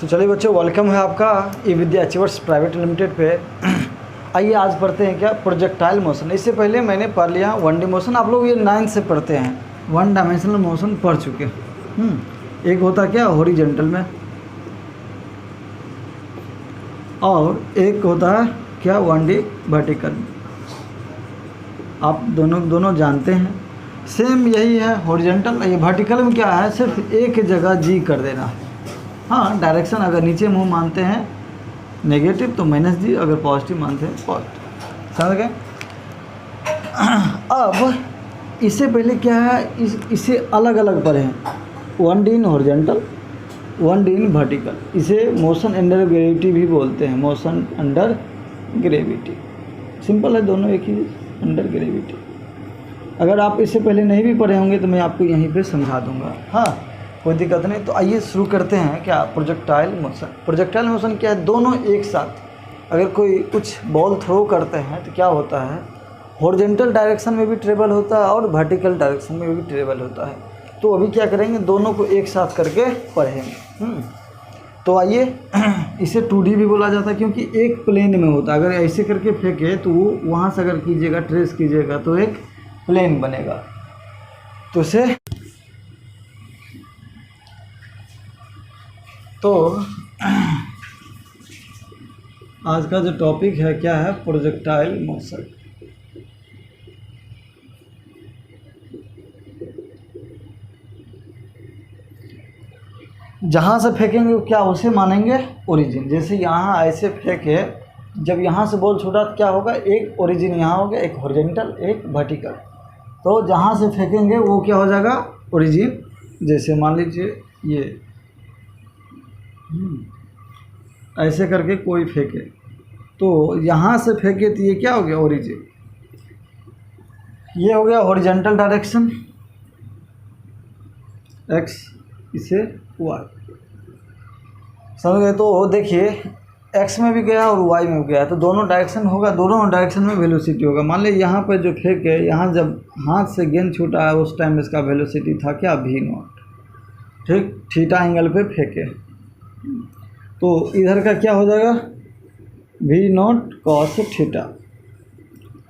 तो चलिए बच्चों, वेलकम है आपका ई विद्या अचीवर्स प्राइवेट लिमिटेड पे। आइए आज पढ़ते हैं क्या प्रोजेक्टाइल मोशन। इससे पहले मैंने पढ़ लिया 1D मोशन। आप लोग ये 9 से पढ़ते हैं, 1 डायमेंशनल मोशन पढ़ चुके। एक होता क्या हॉरिजॉन्टल में, और एक होता है क्या 1D वर्टिकल में। आप दोनों जानते हैं। सेम यही है हॉरिजॉन्टल। ये वर्टिकल में क्या है, सिर्फ एक जगह जी कर देना है। हाँ, डायरेक्शन अगर नीचे मुंह मानते हैं नेगेटिव तो माइनस जी, अगर पॉजिटिव मानते हैं पॉजिटिव। समझ गए। अब इससे पहले क्या है, इसे अलग अलग पढ़ें। 1D in horizontal, 1D in vertical. इसे मोशन अंडर ग्रेविटी भी बोलते हैं, मोशन अंडर ग्रेविटी। सिंपल है, दोनों एक ही, अंडर ग्रेविटी। अगर आप इससे पहले नहीं भी पढ़े होंगे तो मैं आपको यहीं पे समझा दूंगा। हाँ, कोई दिक्कत नहीं। तो आइए शुरू करते हैं क्या प्रोजेक्टाइल मोशन। प्रोजेक्टाइल मोशन क्या है, दोनों एक साथ। अगर कोई कुछ बॉल थ्रो करते हैं तो क्या होता है, हॉरिजॉन्टल डायरेक्शन में भी ट्रेवल होता है और वर्टिकल डायरेक्शन में भी ट्रेवल होता है। तो अभी क्या करेंगे, दोनों को एक साथ करके पढ़ेंगे। तो आइए, इसे 2D भी बोला जाता है क्योंकि एक प्लेन में होता है। अगर ऐसे करके फेंके तो वो वहाँ से अगर कीजिएगा, ट्रेस कीजिएगा तो एक प्लेन बनेगा। तो इसे तो आज का जो टॉपिक है क्या है, प्रोजेक्टाइल मोशन। जहाँ से फेंकेंगे क्या उसे मानेंगे ओरिजिन। जैसे यहाँ ऐसे फेंके, जब यहाँ से बॉल छूटा तो क्या होगा, एक ओरिजिन यहाँ हो गया, एक हॉरिजॉन्टल एक वर्टिकल। तो जहाँ से फेंकेंगे वो क्या हो जाएगा, ओरिजिन। जैसे मान लीजिए ये ऐसे करके कोई फेंके तो यहाँ से फेंके तो ये क्या हो गया, ओरिजिन। ये हो गया हॉरिजॉन्टल डायरेक्शन एक्स, इसे वाई। समझ गए। तो देखिए एक्स में भी गया और वाई में भी गया, तो दोनों डायरेक्शन होगा, दोनों डायरेक्शन में वेलोसिटी होगा। मान लीजिए यहाँ पर जो फेंके, यहाँ जब हाथ से गेंद छूटा है उस टाइम इसका वेलोसिटी था क्या, v0। ठीक, थीटा एंगल पे फेंके तो इधर का क्या हो जाएगा, v0 cos थीटा,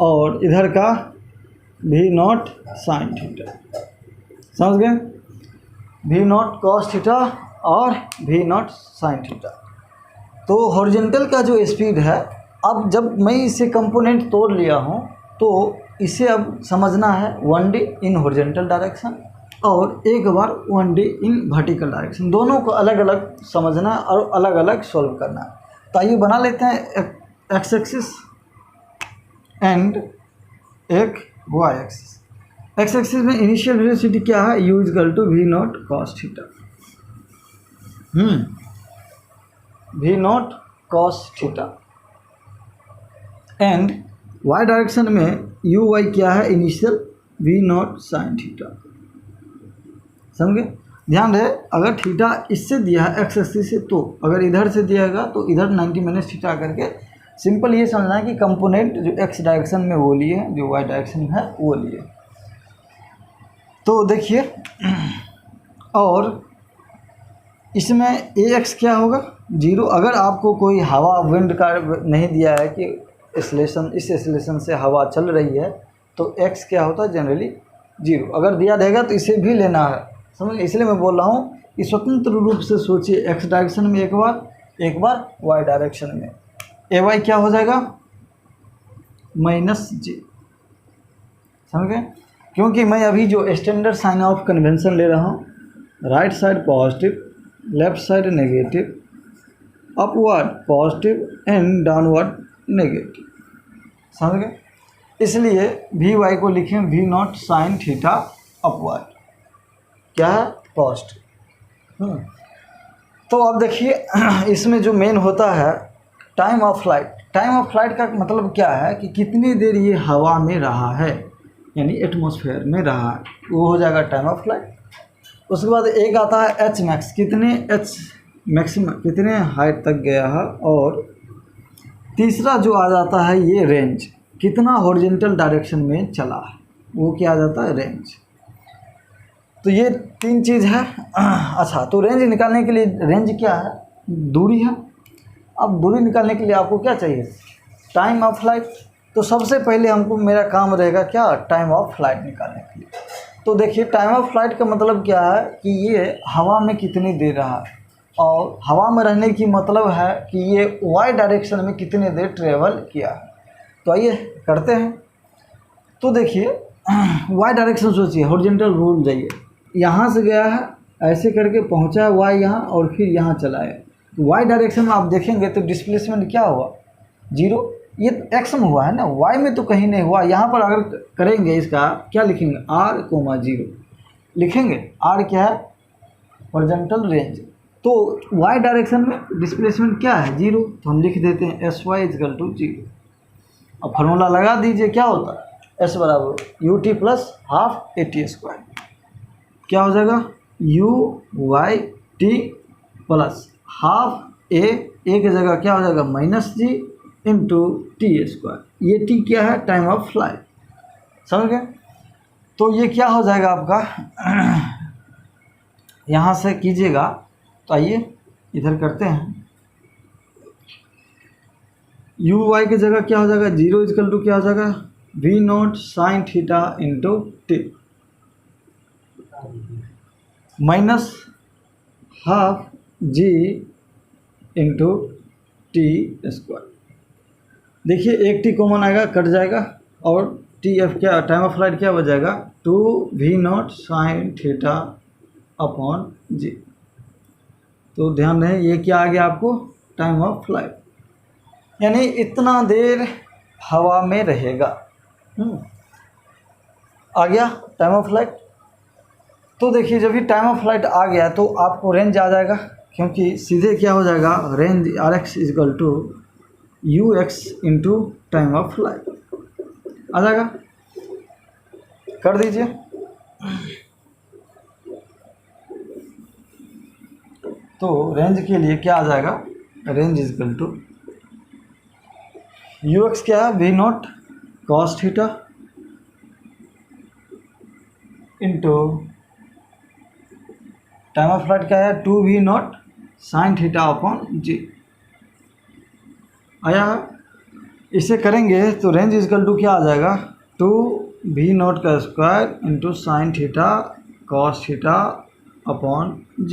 और इधर का v0 sin थीटा। समझ गए, v0 cos थीटा और v0 sin थीटा। तो हॉरिजॉन्टल का जो स्पीड है, अब जब मैं इसे कंपोनेंट तोड़ लिया हूँ तो इसे अब समझना है 1D इन हॉरिजॉन्टल डायरेक्शन और एक बार 1D इन वर्टिकल डायरेक्शन। दोनों को अलग अलग समझना और अलग अलग सॉल्व करना। तो आइए बना लेते हैं एक्स एक्सिस एंड एक वाई एक्सिस। एक्स एक्सिस में इनिशियल वेलोसिटी क्या है, u = v0 cos theta. v0 cos theta. And Y direction में uy क्या है, इनिशियल v0 sin थीटा। समझे। ध्यान रहे, अगर थीटा इससे दिया है एक्स एक्सिस से, तो अगर इधर से दिएगा तो इधर 90 माइनस थीटा करके सिंपल ये समझना है कि कंपोनेंट जो एक्स डायरेक्शन में वो लिए, जो वाई डायरेक्शन में है वो लिए। तो देखिए, और इसमें ए एक्स क्या होगा, 0। अगर आपको कोई हवा विंड का नहीं दिया है कि एक्सेलरेशन, इस एक्सेलरेशन से हवा चल रही है, तो एक्स क्या होता है, जनरली 0। अगर दिया रहेगा तो इसे भी लेना है। समझ, इसलिए मैं बोल रहा हूँ कि स्वतंत्र रूप से सोचिए, एक्स डायरेक्शन में एक बार वाई डायरेक्शन में। ए वाई क्या हो जाएगा, -g। समझ गए। क्योंकि मैं अभी जो स्टैंडर्ड साइन ऑफ कन्वेंशन ले रहा हूँ, right side positive, left side negative, upward positive and downward negative. समझ गए। इसलिए वी वाई को लिखें v0 sin थीटा अपवर्ड, क्या है, पॉजिटिव। तो अब देखिए, इसमें जो मेन होता है time of flight. Time of flight का मतलब क्या है कि कितनी देर ये हवा में रहा है, यानी एटमॉस्फेयर में रहा है, वो हो जाएगा टाइम ऑफ फ्लाइट। उसके बाद एक आता है एच मैक्स, कितने एच मैक्सिमम, कितने हाइट तक गया है। और तीसरा जो आ जाता है ये रेंज, कितना हॉरिजॉन्टल डायरेक्शन में चला है, वो क्या आ जाता है, रेंज। तो ये 3 चीज़ है। अच्छा, तो रेंज निकालने के लिए, रेंज क्या है, दूरी है। अब दूरी निकालने के लिए आपको क्या चाहिए, टाइम ऑफ फ्लाइट। तो सबसे पहले हमको मेरा काम रहेगा क्या, टाइम ऑफ फ्लाइट निकालने के लिए। तो देखिए टाइम ऑफ फ्लाइट का मतलब क्या है कि ये हवा में कितनी देर रहा, और हवा में रहने की मतलब है कि ये वाई डायरेक्शन में कितनी देर ट्रेवल किया है। तो आइए करते हैं। तो देखिए वाई डायरेक्शन सोचिए, हॉरिजॉन्टल रूल जाइए, यहाँ से गया है ऐसे करके पहुँचा है वाई यहाँ और फिर यहाँ चला है। तो वाई डायरेक्शन में आप देखेंगे तो डिस्प्लेसमेंट क्या हुआ, 0। ये एक्स में हुआ है ना, वाई में तो कहीं नहीं हुआ। यहाँ पर अगर करेंगे इसका क्या लिखेंगे, r,0 लिखेंगे। r क्या है, हॉरिजॉन्टल रेंज। तो वाई डायरेक्शन में डिस्प्लेसमेंट क्या है, 0, तो हम लिख देते हैं sy = 0। अब फार्मूला लगा दीजिए, क्या होता है, s = ut + ½ at²। क्या हो जाएगा, u/t + ½ a की जगह क्या हो जाएगा -g × t²। ये t क्या है, टाइम ऑफ फ्लाइट, समझ गए। तो ये क्या हो जाएगा आपका यहाँ से कीजिएगा। तो आइए इधर करते हैं, u/y की जगह क्या हो जाएगा, 0 = क्या हो जाएगा, v0 sin θ × t -½ g × t²। देखिए एक t कॉमन आएगा, कट जाएगा, और TF क्या, टाइम ऑफ फ्लाइट क्या हो जाएगा, 2v0 sin θ/g। तो ध्यान रहे ये क्या आ गया आपको, टाइम ऑफ फ्लाइट, यानी इतना देर हवा में रहेगा। आ गया टाइम ऑफ फ्लाइट। तो देखिए जब भी टाइम ऑफ फ्लाइट आ गया तो आपको रेंज आ जाएगा, क्योंकि सीधे क्या हो जाएगा, range Rx = ux × time of flight आ जाएगा। कर दीजिए। तो रेंज के लिए क्या आ जाएगा, रेंज = ux क्या है, v0 cos θ × time of flight क्या है, 2v0 sin θ/g आया है। इसे करेंगे तो रेंज = क्या आ जाएगा, 2v0² × sin θ cos θ/g।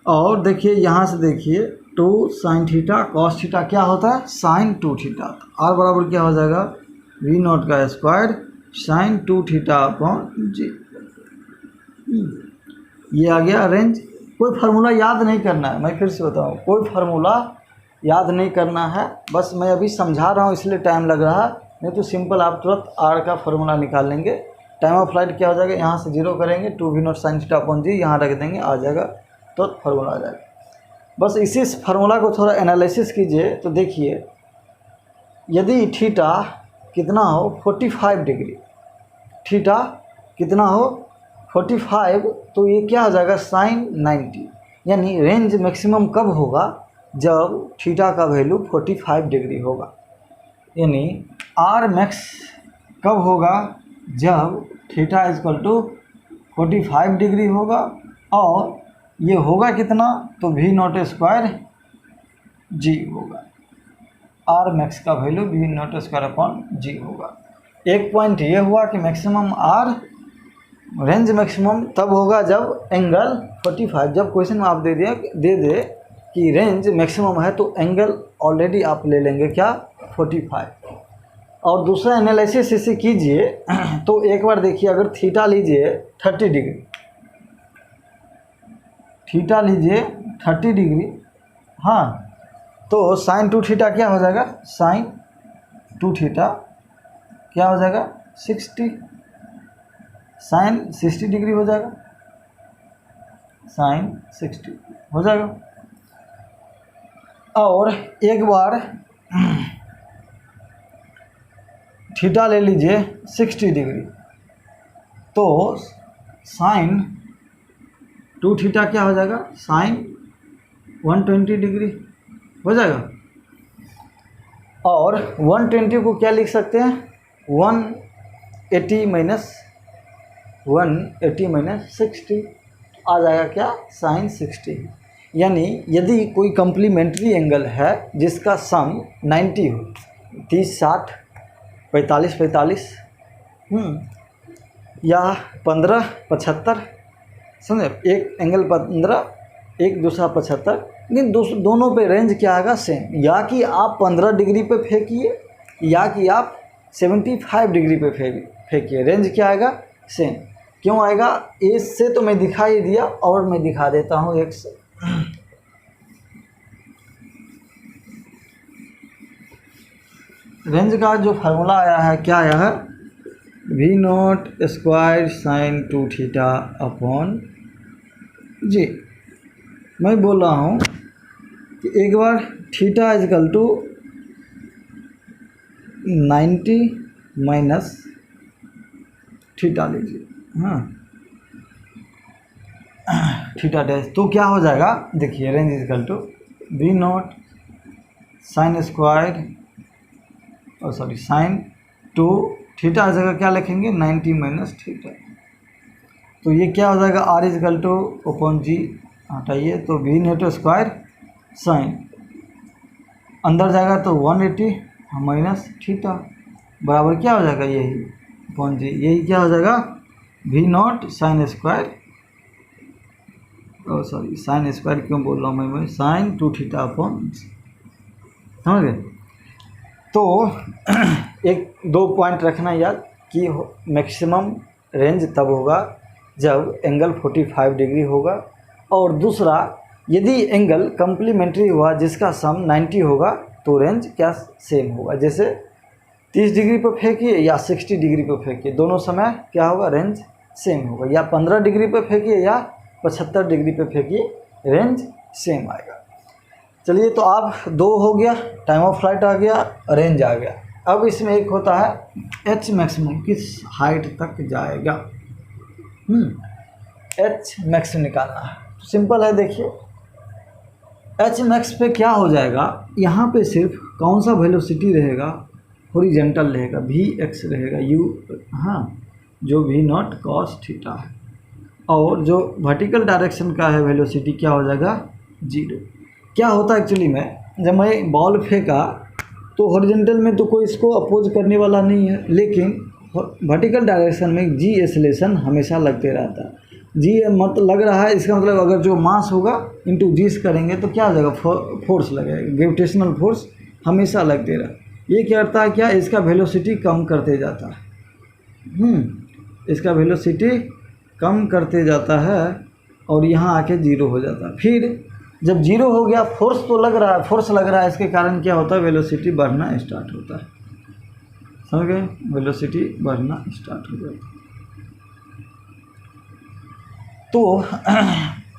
और देखिए यहाँ से देखिए 2 sin θ cos θ क्या होता है, sin 2θ। r बराबर क्या हो जाएगा, v0² sin 2θ/g। ये आ गया रेंज। कोई फार्मूला याद नहीं करना है, मैं फिर से बताऊँ, कोई फार्मूला याद नहीं करना है, बस मैं अभी समझा रहा हूँ इसलिए टाइम लग रहा है, नहीं तो सिंपल आप तुरंत r का फार्मूला निकाल लेंगे। टाइम ऑफ फ्लाइट क्या हो जाएगा, यहाँ से 0 करेंगे, 2v0 sin θ/g यहाँ रख देंगे, आ जाएगा, तो फार्मूला आ जाएगा। बस इसी फार्मूला को थोड़ा एनालिसिस कीजिए तो देखिए, यदि थीटा कितना हो 45 डिग्री, थीटा कितना हो 45, तो ये क्या हो जाएगा, sin 90। यानी रेंज मैक्सिमम कब होगा, जब थीटा का वैल्यू 45 डिग्री होगा। यानी आर मैक्स कब होगा, जब थीटा = 45 डिग्री होगा, और ये होगा कितना, तो v0² g होगा। आर मैक्स का वैल्यू v0²/g होगा। एक पॉइंट ये हुआ कि मैक्सिमम आर, रेंज मैक्सिमम तब होगा जब एंगल 45, जब क्वेश्चन में आप दे दे कि रेंज मैक्सिमम है तो एंगल ऑलरेडी आप ले लेंगे क्या, 45। और दूसरा एनालिसिस इसे कीजिए तो एक बार देखिए, अगर थीटा लीजिए 30 डिग्री, थीटा लीजिए 30 डिग्री, हाँ, तो sin 2θ क्या हो जाएगा, sin 2θ क्या हो जाएगा 60, sin 60 डिग्री हो जाएगा, sin 60 हो जाएगा। और एक बार थीटा ले लीजिए 60 डिग्री, तो sin 2θ क्या हो जाएगा, sin 120 डिग्री हो जाएगा। और 120 को क्या लिख सकते हैं, 180 - 60 आ जाएगा क्या, sin 60। यानी यदि कोई कम्प्लीमेंट्री एंगल है जिसका सम 90 हो, 30 60 45 45 या 15 75, समझे, एक एंगल 15 एक दूसरा 75, लेकिन दोनों पे रेंज क्या आएगा सेम, या कि आप 15 डिग्री पे फेंकिए या कि आप 75 डिग्री पे फेंकिए, रेंज क्या आएगा सेम। क्यों आएगा, इससे तो मैं दिखा ही दिया और मैं दिखा देता हूँ एक से। रेंज का जो फार्मूला आया है, क्या आया है, V not square sine 2 theta upon G. मैं बोल रहा हूँ कि एक बार theta is equal to 90 minus theta लीजिए, हाँ थीटा डैश, तो क्या हो जाएगा, देखिए range is equal to V not sine square और सॉरी साइन 2 थीटा जगह क्या लिखेंगे 90 माइनस थीटा, तो ये क्या हो जाएगा आर इजकल टू अपॉन जी, हटाइए तो वी नॉट स्क्वायर साइन अंदर जाएगा तो 180 माइनस थीटा बराबर क्या हो जाएगा यही अपॉन जी, यही क्या हो जाएगा वी नॉट साइन स्क्वायर, और सॉरी साइन स्क्वायर क्यों बोल रहा हूँ मैं साइन 2 थीटा अपॉन, समझ गए। तो एक दो पॉइंट रखना याद कि मैक्सिमम रेंज तब होगा जब एंगल 45 डिग्री होगा, और दूसरा यदि एंगल कम्प्लीमेंट्री हुआ जिसका सम 90 होगा तो रेंज क्या सेम होगा, जैसे 30 डिग्री पर फेंकिए या 60 डिग्री पर फेंकिए, दोनों समय क्या होगा रेंज सेम होगा, या 15 डिग्री पर फेंकिए या 75 डिग्री पर फेंकिए, रेंज सेम आएगा। चलिए, तो आप दो हो गया, टाइम ऑफ फ्लाइट आ गया, रेंज आ गया। अब इसमें एक होता है एच मैक्सिमम किस हाइट तक जाएगा, एच मैक्स निकालना है, सिंपल है। देखिए एच मैक्स पे क्या हो जाएगा, यहाँ पे सिर्फ कौन सा वेलोसिटी रहेगा, हॉरिजॉन्टल रहेगा, वी एक्स रहेगा, यू, हाँ जो वी नॉट कॉस थीटा है, और जो वर्टिकल डायरेक्शन का है वेलोसिटी क्या हो जाएगा 0। क्या होता है एक्चुअली में, जब मैं बॉल फेंका तो हॉरिजॉन्टल में तो कोई इसको अपोज करने वाला नहीं है, लेकिन वर्टिकल डायरेक्शन में जी एक्सेलरेशन हमेशा लगते रहता है। जी मतलब लग रहा है, इसका मतलब अगर जो मास होगा इंटू जीस करेंगे तो क्या हो जाएगा, फोर्स लगेगा, ग्रेविटेशनल फोर्स हमेशा लगते रहा। ये क्या करता है, क्या इसका वेलोसिटी कम करते जाता है, इसका वेलोसिटी कम करते जाता है और यहाँ आके 0 हो जाता है। फिर जब 0 हो गया, फोर्स तो लग रहा है, फोर्स लग रहा है, इसके कारण क्या होता है वेलोसिटी बढ़ना स्टार्ट होता है, समझ गए, वेलोसिटी बढ़ना स्टार्ट हो जाता है। तो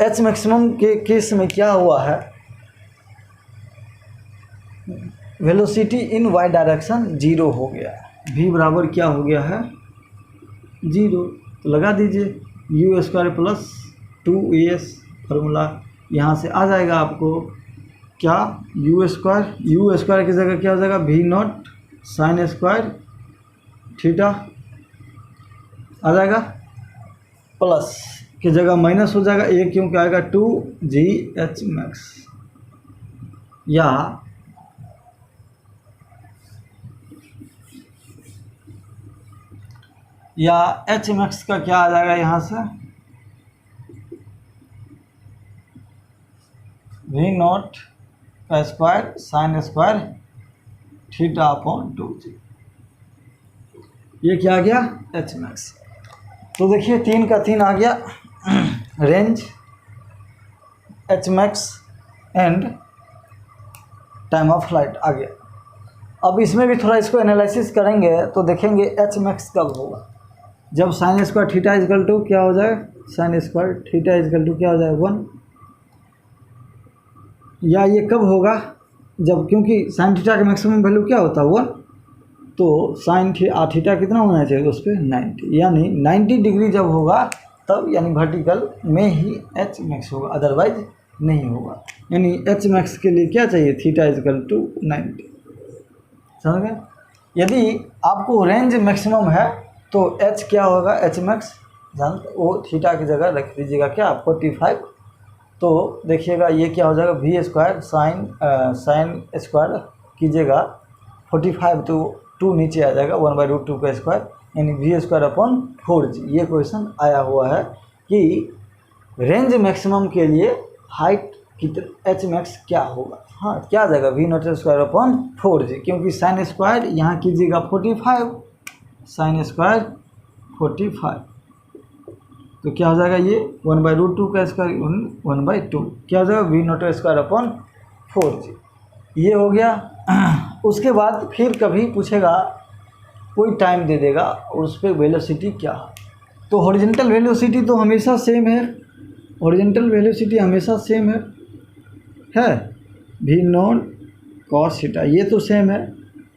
एच मैक्सिमम के केस में क्या हुआ है, वेलोसिटी इन वाई डायरेक्शन 0 हो गया, v बराबर क्या हो गया है 0, तो लगा दीजिए you square plus 2as, formula यहाँ से आ जाएगा आपको क्या, यू स्क्वायर की जगह क्या हो जाएगा V not sine square theta आ जाएगा, प्लस की जगह माइनस हो जाएगा, ये क्योंकि आएगा 2gh मैक्स, या h मैक्स का क्या आ जाएगा यहाँ से वी नॉट का square sine square theta upon 2g, ये क्या आ गया h मैक्स। तो देखिए 3 का 3 आ गया, range, H max and time of flight आ गया। अब इसमें भी थोड़ा इसको एनालिसिस करेंगे तो देखेंगे एच मैक्स कब होगा, जब sine square theta is equal to क्या हो जाए, sine square theta is equal to क्या हो जाए 1, या ये कब होगा जब, क्योंकि साइन थीटा का मैक्सिमम वैल्यू क्या होता है 1, तो साइन थीटा कितना होना चाहिए उस पर 90, यानी 90 डिग्री जब होगा तब यानी वर्टिकल में ही एच मैक्स होगा, अदरवाइज नहीं होगा। यानी एच मैक्स के लिए क्या चाहिए, थीटा इजकल टू 90, समझ गए। यदि आपको रेंज मैक्सिमम है तो एच क्या होगा, एच मैक्स जानते, वो थीटा की जगह रख दीजिएगा क्या 45 तो देखिएगा ये क्या हो जाएगा, वी स्क्वायर साइन स्क्वायर कीजिएगा 45 तो 2 नीचे आ जाएगा 1/√2 का स्क्वायर, यानी वी स्क्वायर अपॉन 4g। ये क्वेश्चन आया हुआ है कि रेंज मैक्सिमम के लिए हाइट कितना एच मैक्स क्या होगा। हाँ, क्या आ जाएगा V not square upon 4g, क्योंकि साइन स्क्वायर यहाँ कीजिएगा 45, साइन स्क्वायर 45 तो क्या हो जाएगा ये 1/√2 का स्क्वायर 1/2, क्या हो जाएगा V not square upon 4g। ये हो गया। उसके बाद फिर कभी पूछेगा कोई टाइम दे देगा और उस पर वेलोसिटी क्या है, तो हॉरिजॉन्टल वेलोसिटी तो हमेशा सेम है, हॉरिजॉन्टल वेलोसिटी हमेशा सेम है वी नॉट कॉस थीटा, ये तो सेम है।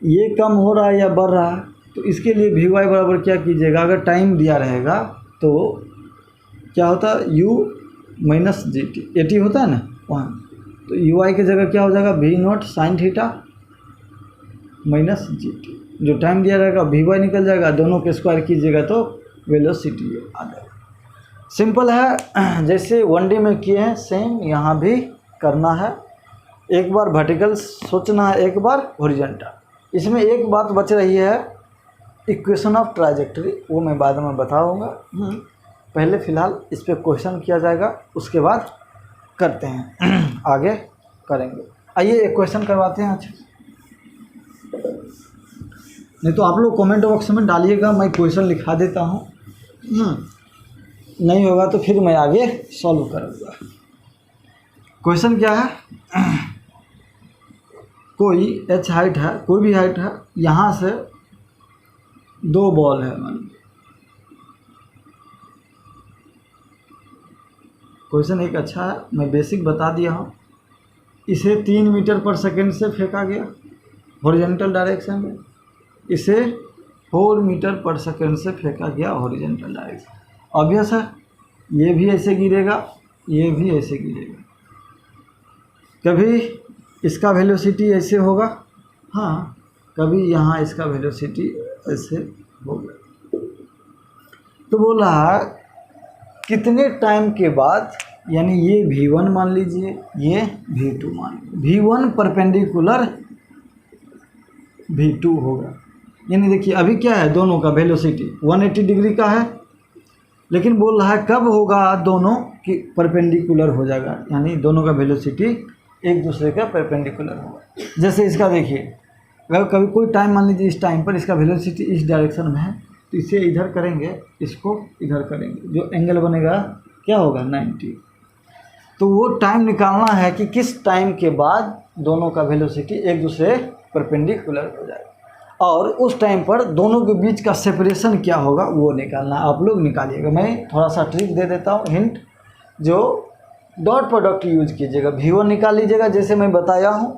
ये कम हो रहा है या बढ़ रहा है, तो इसके लिए वी वाई बराबर क्या कीजिएगा, अगर टाइम दिया रहेगा तो क्या होता है u minus G T, A T होता है ना वहाँ, तो यू आई की जगह क्या हो जाएगा V not sine theta minus G T, जो टाइम दिया रहेगा वी वाई निकल जाएगा, दोनों के स्क्वायर कीजिएगा तो वेलोसिटी आ जाएगा। सिंपल है, जैसे 1D में किए हैं सेम यहाँ भी करना है। एक बार वर्टिकल सोचना है, एक बार हॉरिजॉन्टल। इसमें एक बात बच रही है इक्वेशन ऑफ ट्राजेक्टरी, वो मैं बाद में बताऊँगा। पहले फ़िलहाल इस पर क्वेश्चन किया जाएगा, उसके बाद करते हैं आगे करेंगे। आइए एक क्वेश्चन करवाते हैं। अच्छा, नहीं तो आप लोग कमेंट बॉक्स में डालिएगा, मैं क्वेश्चन लिखा देता हूँ। नहीं होगा तो फिर मैं आगे सॉल्व करूँगा। क्वेश्चन क्या है, कोई h हाइट है, कोई भी हाइट है, यहाँ से 2 बॉल है। क्वेश्चन एक अच्छा है, मैं बेसिक बता दिया हूँ। इसे 3 मीटर पर सेकेंड से फेंका गया हॉरिजॉन्टल डायरेक्शन में, इसे 4 मीटर पर सेकेंड से फेंका गया हॉरिजॉन्टल डायरेक्शन। ऑब्वियस है ये भी ऐसे गिरेगा, ये भी ऐसे गिरेगा। कभी इसका वेलोसिटी ऐसे होगा, हाँ, कभी यहाँ इसका वेलोसिटी ऐसे होगा। तो बोल रहा है कितने टाइम के बाद, यानी ये V1 मान लीजिए, ये V2 मान लीजिए, V1 परपेंडिकुलर V2 होगा। यानी देखिए अभी क्या है, दोनों का वेलोसिटी 180 डिग्री का है, लेकिन बोल रहा है कब होगा दोनों की परपेंडिकुलर हो जाएगा, यानी दोनों का वेलोसिटी एक दूसरे का परपेंडिकुलर होगा। जैसे इसका देखिए, अगर कभी कोई टाइम मान लीजिए इस टाइम पर इसका वेलोसिटी इस डायरेक्शन में है, तो इसे इधर करेंगे, इसको इधर करेंगे, जो एंगल बनेगा क्या होगा 90। तो वो टाइम निकालना है कि किस टाइम के बाद दोनों का वेलोसिटी एक दूसरे परपेंडिकुलर हो जाएगा, और उस टाइम पर दोनों के बीच का सेपरेशन क्या होगा वो निकालना है। आप लोग निकालिएगा, मैं थोड़ा सा ट्रिक दे देता हूँ, हिंट, जो डॉट प्रोडक्ट यूज कीजिएगा। V1 निकाल लीजिएगा जैसे मैं बताया हूँ,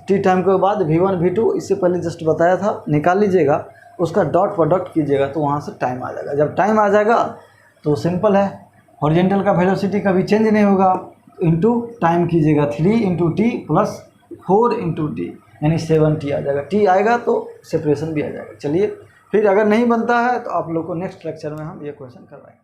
टी टाइम के बाद V1 V2 इससे पहले जस्ट बताया था, निकाल लीजिएगा, उसका डॉट प्रोडक्ट कीजिएगा तो वहाँ से टाइम आ जाएगा। जब टाइम आ जाएगा तो सिंपल है, हॉरिजॉन्टल का वेलोसिटी कभी चेंज नहीं होगा, इंटू टाइम कीजिएगा 3 × t + 4 × t, यानी 7t आ जाएगा। t आएगा तो सेपरेशन भी आ जाएगा। चलिए फिर अगर नहीं बनता है तो आप लोग को नेक्स्ट लेक्चर में हम ये क्वेश्चन करवाएंगे।